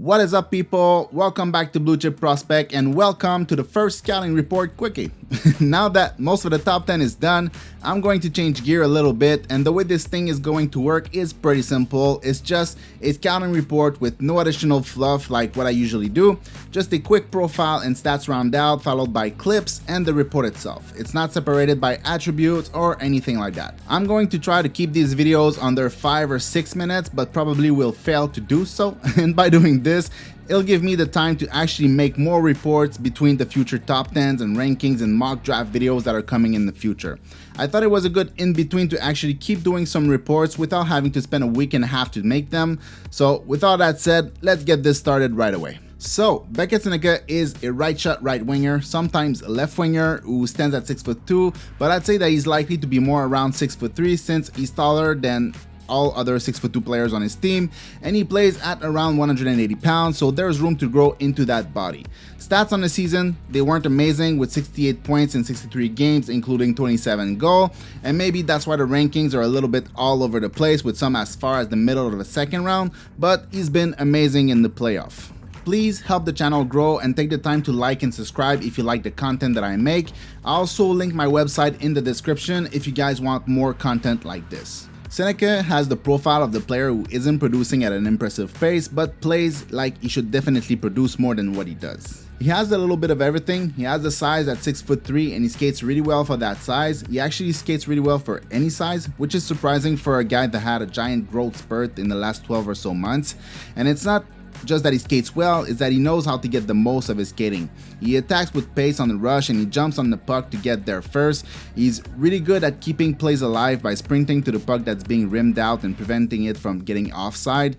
What is up, people? Welcome back to Blue Chip Prospect and welcome to the first scouting report quickie. Now that most of the top 10 is done, I'm going to change gear a little bit, and the way this thing is going to work is pretty simple. It's just a scouting report with no additional fluff like what I usually do, just a quick profile and stats roundout followed by clips and the report itself. It's not separated by attributes or anything like that. I'm going to try to keep these videos under 5 or 6 minutes, but probably will fail to do so, and by doing this, it'll give me the time to actually make more reports between the future top 10s and rankings and mock draft videos that are coming in the future. I thought it was a good in-between to actually keep doing some reports without having to spend a week and a half to make them. So with all that said, let's get this started right away. So, Beckett Sennecke is a right shot right winger, sometimes a left winger who stands at 6'2", but I'd say that he's likely to be more around 6'3" since he's taller than all other 6'2" players on his team, and he plays at around 180 pounds, so there's room to grow into that body. Stats on the season, they weren't amazing, with 68 points in 63 games, including 27 goals, and maybe that's why the rankings are a little bit all over the place, with some as far as the middle of the second round, but he's been amazing in the playoff. Please help the channel grow and take the time to like and subscribe if you like the content that I make. I'll also link my website in the description if you guys want more content like this. Sennecke has the profile of the player who isn't producing at an impressive pace, but plays like he should definitely produce more than what he does. He has a little bit of everything. He has the size at 6'3" and he skates really well for that size. He actually skates really well for any size, which is surprising for a guy that had a giant growth spurt in the last 12 or so months. And it's not just that he skates well, is that he knows how to get the most of his skating. He attacks with pace on the rush and he jumps on the puck to get there first. He's really good at keeping plays alive by sprinting to the puck that's being rimmed out and preventing it from getting offside.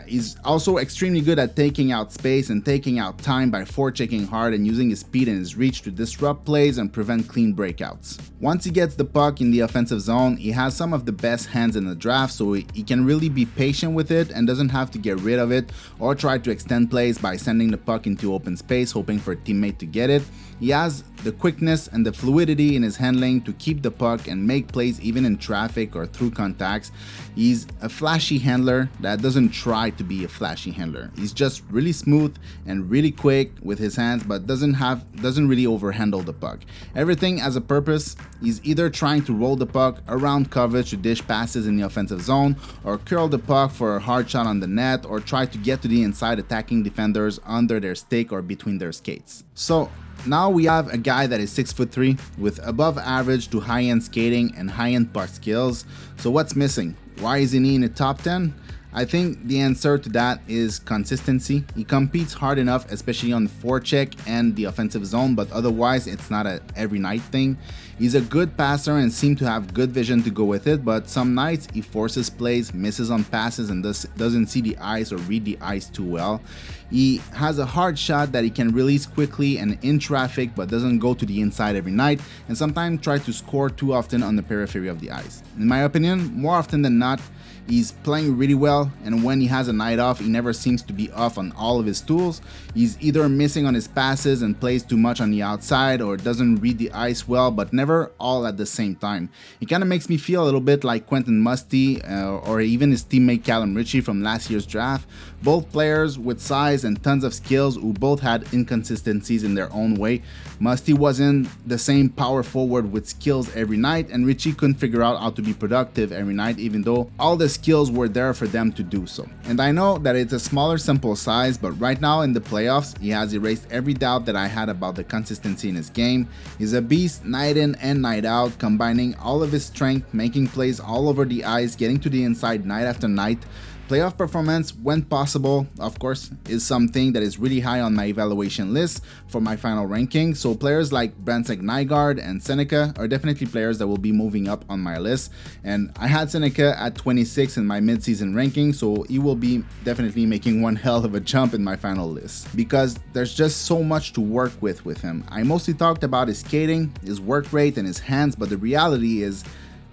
He's also extremely good at taking out space and taking out time by forechecking hard and using his speed and his reach to disrupt plays and prevent clean breakouts. Once he gets the puck in the offensive zone, he has some of the best hands in the draft, so he can really be patient with it and doesn't have to get rid of it or try to extend plays by sending the puck into open space hoping for a teammate to get it. He has the quickness and the fluidity in his handling to keep the puck and make plays even in traffic or through contacts. He's a flashy handler that doesn't try to be a flashy handler. He's just really smooth and really quick with his hands, but doesn't really overhandle the puck. Everything has a purpose. He's either trying to roll the puck around coverage to dish passes in the offensive zone, or curl the puck for a hard shot on the net, or try to get to the inside attacking defenders under their stick or between their skates. So now we have a guy that is 6'3" with above average to high-end skating and high-end puck skills. So what's missing? Why isn't he in the top 10? I think the answer to that is consistency. He competes hard enough, especially on the forecheck and the offensive zone, but otherwise it's not a every night thing. He's a good passer and seems to have good vision to go with it, but some nights he forces plays, misses on passes, and doesn't see the ice or read the ice too well. He has a hard shot that he can release quickly and in traffic, but doesn't go to the inside every night, and sometimes tries to score too often on the periphery of the ice. In my opinion, more often than not, he's playing really well, and when he has a night off, he never seems to be off on all of his tools. He's either missing on his passes and plays too much on the outside, or doesn't read the ice well, but never all at the same time. He kind of makes me feel a little bit like Quentin Musty or even his teammate Callum Ritchie from last year's draft. Both players with size and tons of skills who both had inconsistencies in their own way. Musty wasn't the same power forward with skills every night, and Ritchie couldn't figure out how to be productive every night, even though all the skills were there for them to do so. And I know that it's a smaller sample size, but right now in the playoffs, he has erased every doubt that I had about the consistency in his game. He's a beast night in and night out, combining all of his strength, making plays all over the ice, getting to the inside night after night. Playoff performance, when possible, of course, is something that is really high on my evaluation list for my final ranking. So players like Brandsen Nygaard and Sennecke are definitely players that will be moving up on my list. And I had Sennecke at 26 in my midseason ranking, so he will be definitely making one hell of a jump in my final list, because there's just so much to work with him. I mostly talked about his skating, his work rate, and his hands, but the reality is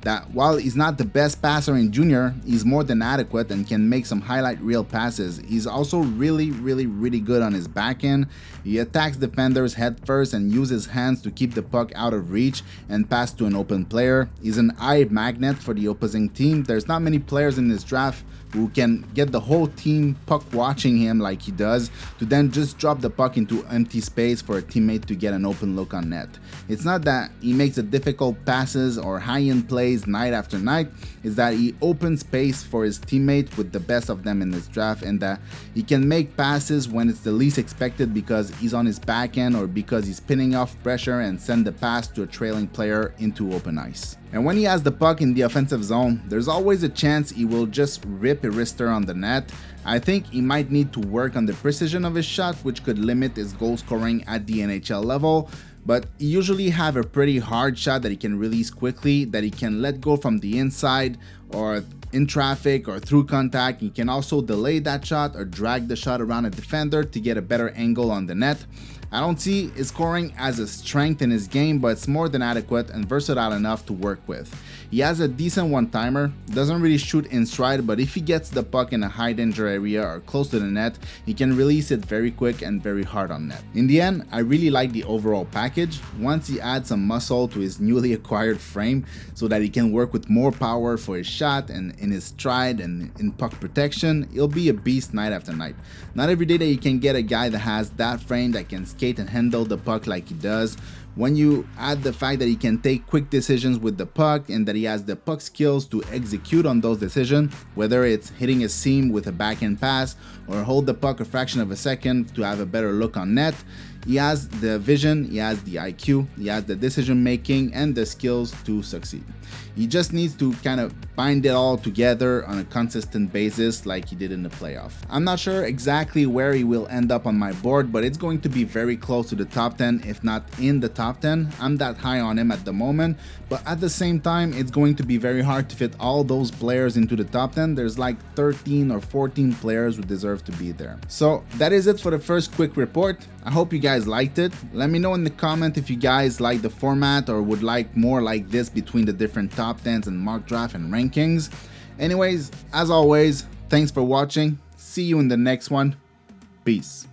that while he's not the best passer in junior, he's more than adequate and can make some highlight reel passes. He's also really good on his backhand. He attacks defenders head first and uses hands to keep the puck out of reach and pass to an open player. He's an eye magnet for the opposing team. There's not many players in this draft who can get the whole team puck watching him like he does, to then just drop the puck into empty space for a teammate to get an open look on net. It's not that he makes the difficult passes or high-end plays night after night, it's that he opens space for his teammate with the best of them in this draft, and that he can make passes when it's the least expected because he's on his backhand or because he's pinning off pressure and send the pass to a trailing player into open ice. And when he has the puck in the offensive zone, there's always a chance he will just rip a wrister on the net. I think he might need to work on the precision of his shot, which could limit his goal scoring at the NHL level, but he usually have a pretty hard shot that he can release quickly, that he can let go from the inside or in traffic or through contact. He can also delay that shot or drag the shot around a defender to get a better angle on the net. I don't see his scoring as a strength in his game, but it's more than adequate and versatile enough to work with. He has a decent one-timer, doesn't really shoot in stride, but if he gets the puck in a high danger area or close to the net, he can release it very quick and very hard on net. In the end, I really like the overall package. Once he adds some muscle to his newly acquired frame so that he can work with more power for his shot and in his stride and in puck protection, he'll be a beast night after night. Not every day that you can get a guy that has that frame that can skate and handle the puck like he does. When you add the fact that he can take quick decisions with the puck and that he has the puck skills to execute on those decisions, whether it's hitting a seam with a backhand pass or hold the puck a fraction of a second to have a better look on net, he has the vision, he has the IQ, he has the decision making and the skills to succeed. He just needs to kind of bind it all together on a consistent basis like he did in the playoff. I'm not sure exactly where he will end up on my board, but it's going to be very close to the top 10, if not in the top 10. I'm that high on him at the moment, but at the same time, it's going to be very hard to fit all those players into the top 10. There's like 13 or 14 players who deserve to be there. So that is it for the first quick report. I hope you guys liked it. Let me know in the comment if you guys like the format or would like more like this between the different top 10s and mock draft and rankings. Anyways, as always, thanks for watching. See you in the next one. Peace.